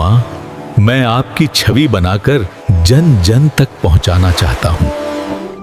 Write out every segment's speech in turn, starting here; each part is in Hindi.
माँ, मैं आपकी छवि बनाकर जन जन तक पहुंचाना चाहता हूँ।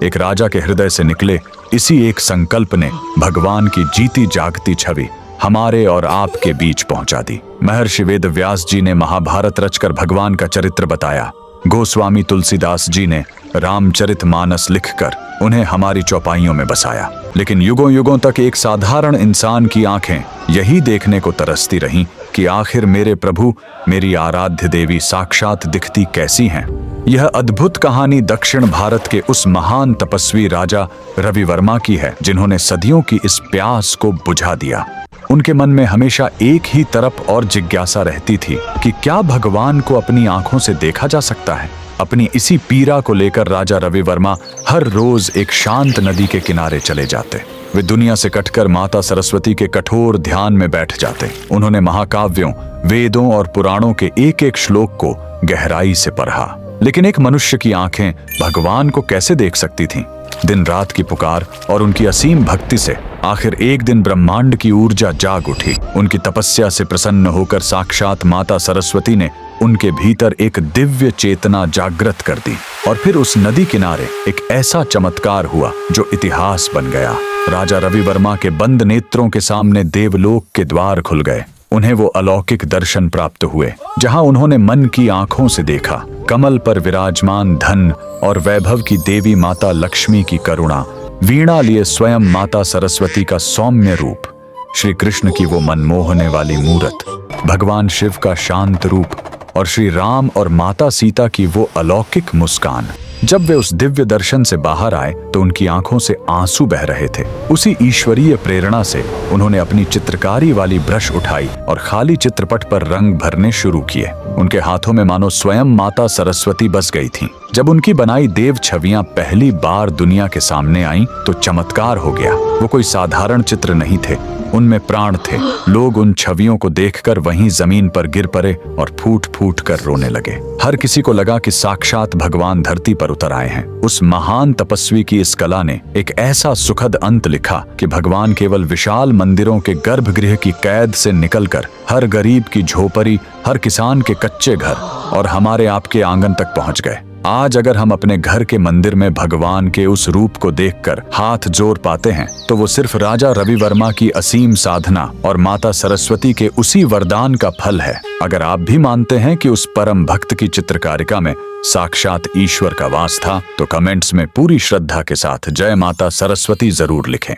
एक राजा के हृदय से निकले इसी एक संकल्प ने भगवान की जीती जागती छवि हमारे और आपके बीच पहुंचा दी। महर्षि वेदव्यास जी ने महाभारत रचकर भगवान का चरित्र बताया। गोस्वामी तुलसीदास जी ने रामचरितमानस लिखकर उन्हें हमारी चौपाइयों में बसाया। लेकिन युगों युगों तक एक साधारण इंसान की आंखें यही देखने को तरसती रहीं कि आखिर मेरे प्रभु, मेरी आराध्य देवी साक्षात दिखती कैसी हैं। यह अद्भुत कहानी दक्षिण भारत के उस महान तपस्वी राजा रवि वर्मा की है, जिन्होंने सदियों की इस प्यास को बुझा दिया। उनके मन में हमेशा एक ही तरफ और जिज्ञासा रहती थी कि क्या भगवान को अपनी आंखों से देखा जा सकता है। अपनी इसी पीड़ा को लेकर राजा रवि वर्मा हर रोज एक शांत नदी के किनारे चले जाते। वे दुनिया से कटकर माता सरस्वती के कठोर ध्यान में बैठ जाते। उन्होंने महाकाव्यों, वेदों और पुराणों के एक एक श्लोक को गहराई से पढ़ा। लेकिन एक मनुष्य की आंखें भगवान को कैसे देख सकती थीं? दिन रात की पुकार और उनकी असीम भक्ति से आखिर एक दिन ब्रह्मांड की ऊर्जा जाग उठी। उनकी तपस्या से प्रसन्न होकर साक्षात माता सरस्वती ने उनके भीतर एक दिव्य चेतना जागृत कर दी। और फिर उस नदी किनारे एक ऐसा चमत्कार हुआ जो इतिहास बन गया। राजा रवि वर्मा के बंद नेत्रों के सामने देवलोक के द्वार खुल गए। उन्हें वो अलौकिक दर्शन प्राप्त हुए जहां उन्होंने मन की आंखों से देखा कमल पर विराजमान धन और वैभव की देवी माता लक्ष्मी की करुणा, वीणा लिए स्वयं माता सरस्वती का सौम्य रूप, श्री कृष्ण की वो मनमोहने वाली मूरत, भगवान शिव का शांत रूप और श्री राम और माता सीता की वो अलौकिक मुस्कान। जब वे उस दिव्य दर्शन से बाहर आए तो उनकी आंखों से आंसू बह रहे थे। उसी ईश्वरीय प्रेरणा से उन्होंने अपनी चित्रकारी वाली ब्रश उठाई और खाली चित्रपट पर रंग भरने शुरू किए। उनके हाथों में मानो स्वयं माता सरस्वती बस गई थीं। जब उनकी बनाई देव छवियां पहली बार दुनिया के सामने आईं तो चमत्कार हो गया। वो कोई साधारण चित्र नहीं थे, उनमें प्राण थे। लोग उन छवियों को देखकर वहीं जमीन पर गिर पड़े और फूट फूट कर रोने लगे। हर किसी को लगा कि साक्षात भगवान धरती पर उतर आए हैं। उस महान तपस्वी की इस कला ने एक ऐसा सुखद अंत लिखा कि भगवान केवल विशाल मंदिरों के गर्भगृह की कैद से निकलकर हर गरीब की झोपड़ी, हर किसान के कच्चे घर और हमारे आपके आंगन तक पहुंच गए। आज अगर हम अपने घर के मंदिर में भगवान के उस रूप को देखकर हाथ जोड़ पाते हैं तो वो सिर्फ राजा रवि वर्मा की असीम साधना और माता सरस्वती के उसी वरदान का फल है। अगर आप भी मानते हैं कि उस परम भक्त की चित्रकारिता में साक्षात ईश्वर का वास था तो कमेंट्स में पूरी श्रद्धा के साथ जय माता सरस्वती जरूर लिखें।